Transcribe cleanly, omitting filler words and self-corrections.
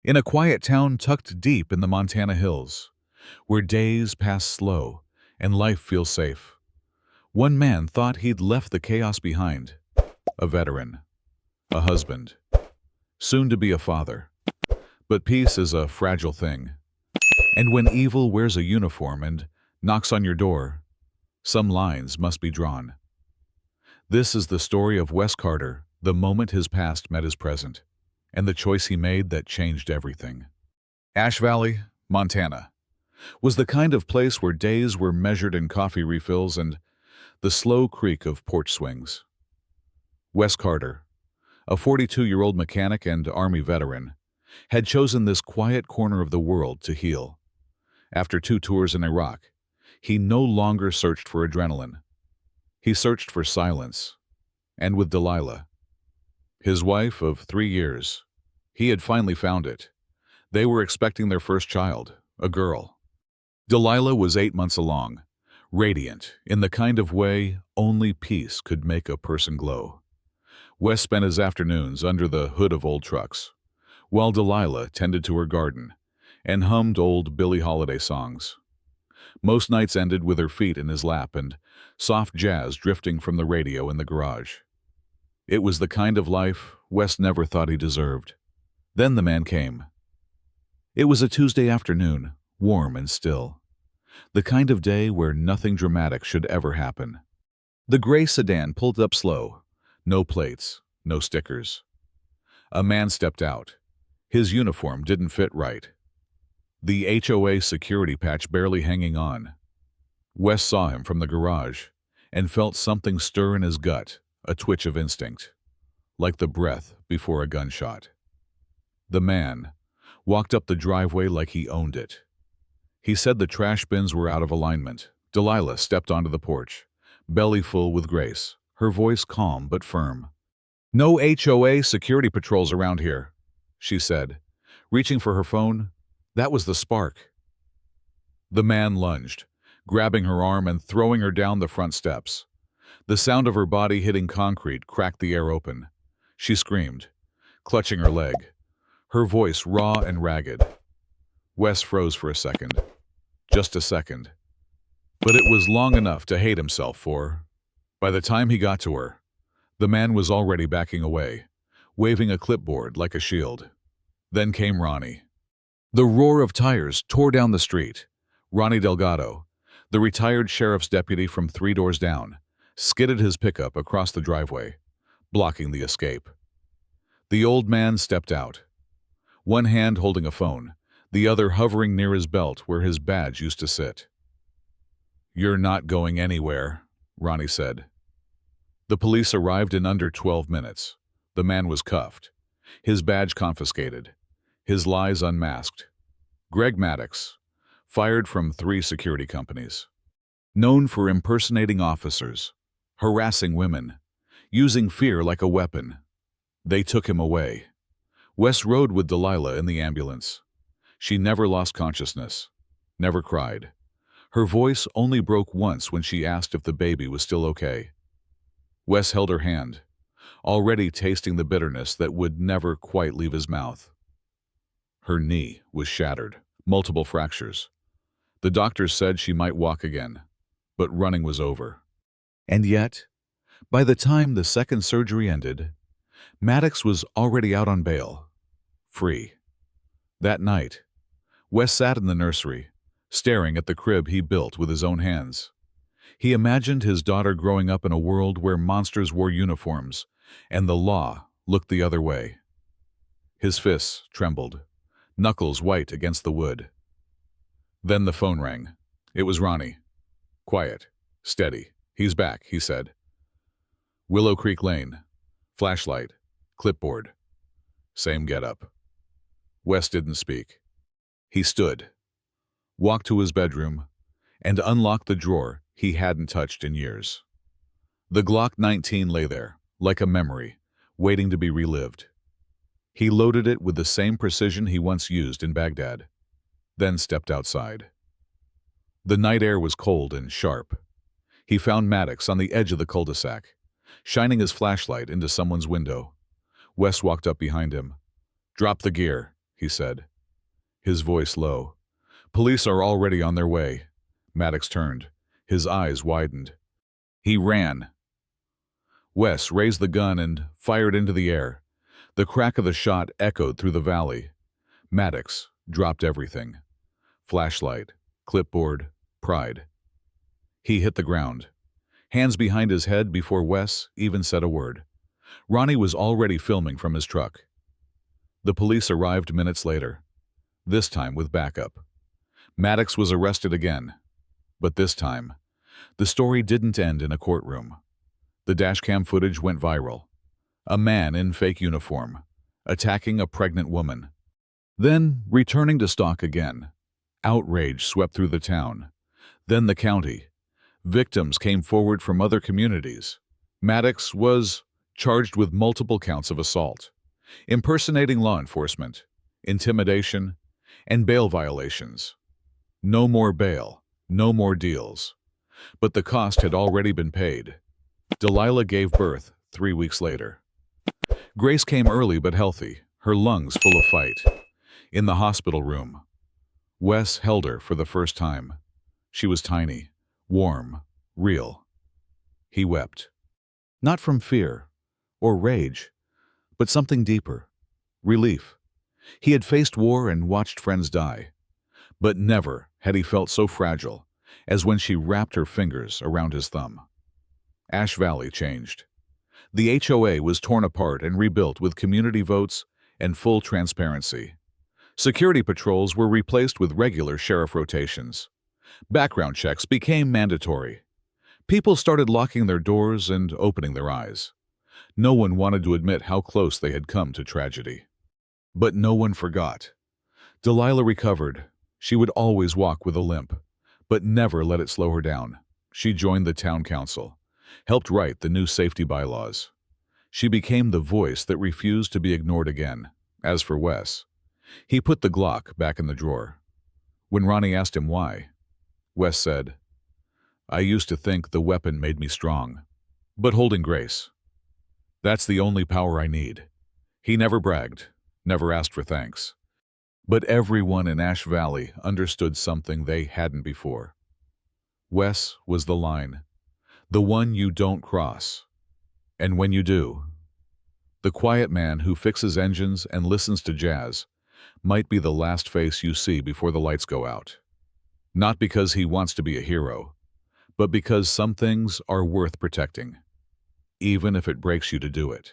In a quiet town tucked deep in the Montana hills, where days pass slow and life feels safe, one man thought he'd left the chaos behind. A veteran, a husband, soon to be a father. But peace is a fragile thing. And when evil wears a uniform and knocks on your door, some lines must be drawn. This is the story of Wes Carter, the moment his past met his present, and the choice he made that changed everything. Ash Valley, Montana, was the kind of place where days were measured in coffee refills and the slow creak of porch swings. Wes Carter, a 42-year-old mechanic and Army veteran, had chosen this quiet corner of the world to heal. After 2 tours in Iraq, he no longer searched for adrenaline. He searched for silence. And with Delilah, his wife of 3 years, he had finally found it. They were expecting their first child, a girl. Delilah was 8 months along, radiant in the kind of way only peace could make a person glow. Wes spent his afternoons under the hood of old trucks, while Delilah tended to her garden and hummed old Billie Holiday songs. Most nights ended with her feet in his lap and soft jazz drifting from the radio in the garage. It was the kind of life Wes never thought he deserved. Then the man came. It was a Tuesday afternoon, warm and still. The kind of day where nothing dramatic should ever happen. The gray sedan pulled up slow. No plates, no stickers. A man stepped out. His uniform didn't fit right. The HOA security patch barely hanging on. Wes saw him from the garage and felt something stir in his gut, a twitch of instinct, like the breath before a gunshot. The man walked up the driveway like he owned it. He said the trash bins were out of alignment. Delilah stepped onto the porch, belly full with grace, her voice calm but firm. "No HOA security patrols around here," she said, reaching for her phone. That was the spark. The man lunged, grabbing her arm and throwing her down the front steps. The sound of her body hitting concrete cracked the air open. She screamed, clutching her leg, her voice raw and ragged. Wes froze for a second. Just a second. But it was long enough to hate himself for. By the time he got to her, the man was already backing away, waving a clipboard like a shield. Then came Ronnie. The roar of tires tore down the street. Ronnie Delgado, the retired sheriff's deputy from 3 doors down, skidded his pickup across the driveway, blocking the escape. The old man stepped out, one hand holding a phone, the other hovering near his belt where his badge used to sit. "You're not going anywhere," Ronnie said. The police arrived in under 12 minutes. The man was cuffed, his badge confiscated, his lies unmasked. Greg Maddox, fired from 3 security companies. Known for impersonating officers, harassing women, using fear like a weapon. They took him away. Wes rode with Delilah in the ambulance. She never lost consciousness, never cried. Her voice only broke once when she asked if the baby was still okay. Wes held her hand, already tasting the bitterness that would never quite leave his mouth. Her knee was shattered, multiple fractures. The doctors said she might walk again, but running was over. And yet, by the time the second surgery ended, Maddox was already out on bail, free. That night, Wes sat in the nursery, staring at the crib he built with his own hands. He imagined his daughter growing up in a world where monsters wore uniforms and the law looked the other way. His fists trembled, knuckles white against the wood. Then the phone rang. It was Ronnie. Quiet, steady. "He's back," he said. Willow Creek Lane. Flashlight. Clipboard. Same getup. Wes didn't speak. He stood, walked to his bedroom, and unlocked the drawer he hadn't touched in years. The Glock 19 lay there, like a memory, waiting to be relived. He loaded it with the same precision he once used in Baghdad, then stepped outside. The night air was cold and sharp. He found Maddox on the edge of the cul-de-sac, shining his flashlight into someone's window. Wes walked up behind him. "Drop the gear," he said, his voice low. Police are already on their way. Maddox turned. His eyes widened. He ran. Wes raised the gun and fired into the air. The crack of the shot echoed through the valley. Maddox dropped everything. Flashlight, clipboard, pride. He hit the ground, hands behind his head before Wes even said a word. Ronnie was already filming from his truck. The police arrived minutes later, this time with backup. Maddox was arrested again, but this time, the story didn't end in a courtroom. The dashcam footage went viral. A man in fake uniform, attacking a pregnant woman. Then, returning to stalk again. Outrage swept through the town. Then the county. Victims came forward from other communities. Maddox was charged with multiple counts of assault, impersonating law enforcement, intimidation, and bail violations. No more bail, no more deals. But the cost had already been paid. Delilah gave birth 3 weeks later. Grace came early but healthy, her lungs full of fight. In the hospital room, Wes held her for the first time. She was tiny, warm, real. He wept. Not from fear or rage, but something deeper. Relief. He had faced war and watched friends die. But never had he felt so fragile as when she wrapped her fingers around his thumb. Ash Valley changed. The HOA was torn apart and rebuilt with community votes and full transparency. Security patrols were replaced with regular sheriff rotations. Background checks became mandatory. People started locking their doors and opening their eyes. No one wanted to admit how close they had come to tragedy. But no one forgot. Delilah recovered. She would always walk with a limp, but never let it slow her down. She joined the town council, helped write the new safety bylaws. She became the voice that refused to be ignored again. As for Wes, he put the Glock back in the drawer. When Ronnie asked him why, Wes said, I used to think the weapon made me strong, but holding Grace, that's the only power I need. He never bragged, never asked for thanks. But everyone in Ash Valley understood something they hadn't before. Wes was the line, the one you don't cross. And when you do, the quiet man who fixes engines and listens to jazz might be the last face you see before the lights go out. Not because he wants to be a hero, but because some things are worth protecting, even if it breaks you to do it.